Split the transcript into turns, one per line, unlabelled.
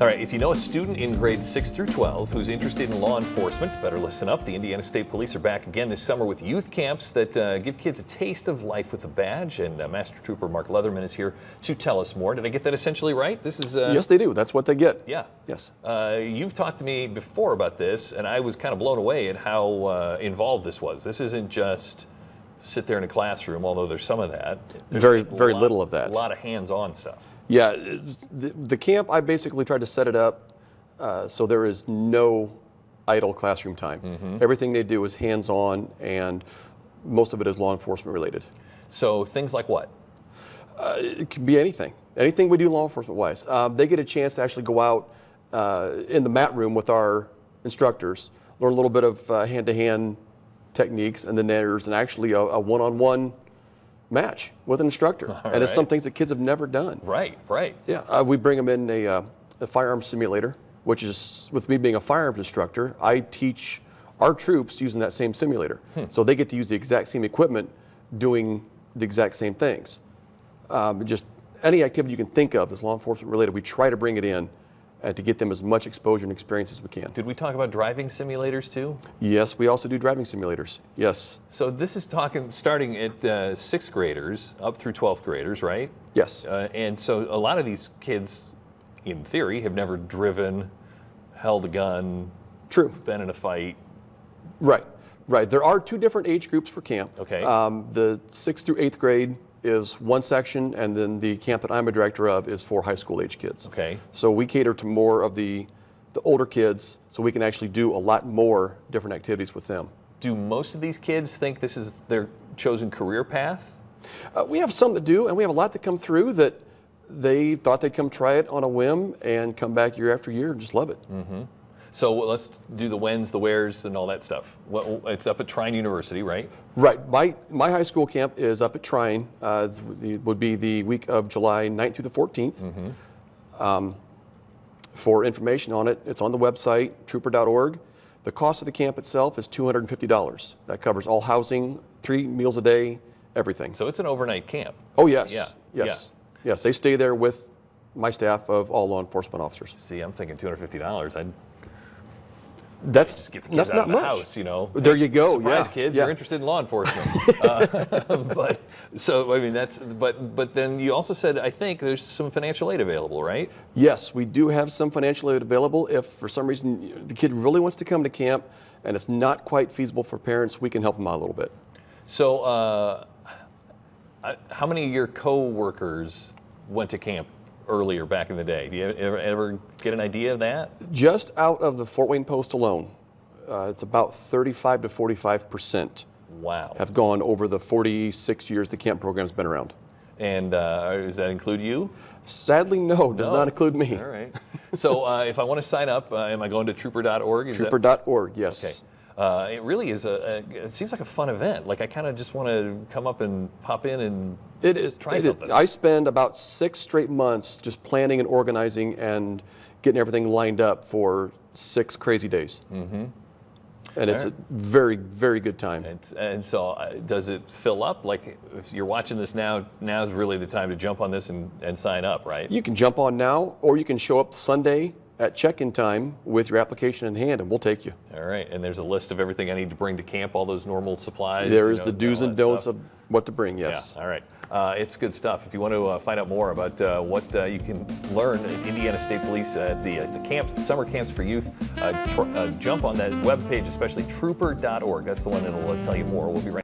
All right, if you know a student in grades 6 through 12 who's interested in law enforcement, better listen up. The Indiana State Police are back again this summer with youth camps that give kids a taste of life with a badge. And Master Trooper Mark Leatherman is here to tell us more. Did I get that essentially right? This is
Yes, they do. That's what they get.
Yeah.
Yes.
You've talked to me before about this, and I was kind of blown away at how involved this was. This isn't just sit there in a classroom, although there's some of that. There's
Very little of that.
A lot of hands-on stuff.
Yeah, the camp, I basically tried to set it up so there is no idle classroom time. Everything they do is hands-on, and most of it is law enforcement related.
So things like what?
It can be anything. Anything we do law enforcement-wise. They get a chance to actually go out in the mat room with our instructors, learn a little bit of hand-to-hand techniques, and then there's actually a one-on-one match with an instructor. And it's some things that kids have never done.
Right.
Yeah, we bring them in a firearms simulator, which is, with me being a firearms instructor, I teach our troops using that same simulator. So they get to use the exact same equipment doing the exact same things. Just any activity you can think of that's law enforcement related, we try to bring it in to get them as much exposure and experience as we can.
Did we talk about driving simulators too?
Yes, we also do driving simulators. Yes.
So this is starting at sixth graders up through 12th graders, right?
Yes.
And so a lot of these kids, in theory, have never driven, held a gun,
True.
been in a fight.
Right. There are two different age groups for camp.
Okay.
The 6th through 8th grade is one section, and then the camp that I'm a director of is for high school age kids.
Okay.
So we cater to more of the older kids, so we can actually do a lot more different activities with them.
Do most of these kids think this is their chosen career path?
We have some that do, and we have a lot that come through that they thought they'd come try it on a whim and come back year after year and just love it.
So let's do the whens, the wheres, and all that stuff. Well, it's up at Trine University, right?
Right. My high school camp is up at Trine. It would be the week of July 9th through the 14th. For information on it, it's on the website, trooper.org. The cost of the camp itself is $250. That covers all housing, 3 meals a day, everything.
So it's an overnight camp.
Oh, yes.
Yeah.
Yes, they stay there with my staff of all law enforcement officers.
See, I'm thinking $250. I'd
That's
just get the kids
that's
out
not
of the
much.
house, you know.
There you go.
Surprise,
yeah.
kids!
Yeah.
You're interested in law enforcement. But so I mean that's but then you also said I think there's some financial aid available, right?
Yes, we do have some financial aid available. If for some reason the kid really wants to come to camp and it's not quite feasible for parents, we can help them out a little bit.
So how many of your co-workers went to camp earlier back in the day? Do you ever get an idea of that?
Just out of the Fort Wayne Post alone, it's about 35 to 45%
Wow.
have gone over the 46 years the camp program's been around.
And does that include you?
Sadly, no, does not include me.
All right. So if I want to sign up, am I going to trooper.org?
Trooper.org, yes.
Okay. It really is it seems like a fun event. Like I kind of just want to come up and pop in and
It is.
try something.
I spend about 6 straight months just planning and organizing and getting everything lined up for 6 crazy days. And it's a very, very good time.
And so does it fill up? Like if you're watching this now is really the time to jump on this and sign up, right?
You can jump on now, or you can show up Sunday at check-in time with your application in hand, and we'll take you.
All right. And there's a list of everything I need to bring to camp, all those normal supplies.
There is the do's and don'ts
stuff.
of what to bring, yes.
Yeah, all right. It's good stuff. If you want to find out more about what you can learn at Indiana State Police, the camps, the summer camps for youth, jump on that webpage, especially trooper.org. That's the one that'll tell you more. We'll be right